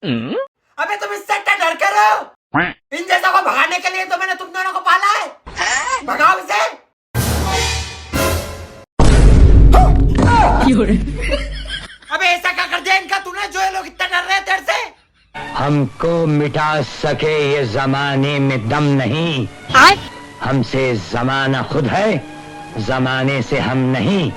अबे तुम इससे इतना डर के रहो? इन जैसा को भगाने के लिए तो मैंने तुम दोनों को पाला है। भगाओ इसे। अबे ऐसा क्या कर दिया इनका तूने जो ये लोग इतना डर रहे हैं तेरे से? हमको मिटा सके ये जमाने में दम नहीं, हमसे जमाना खुद है, जमाने से हम नहीं।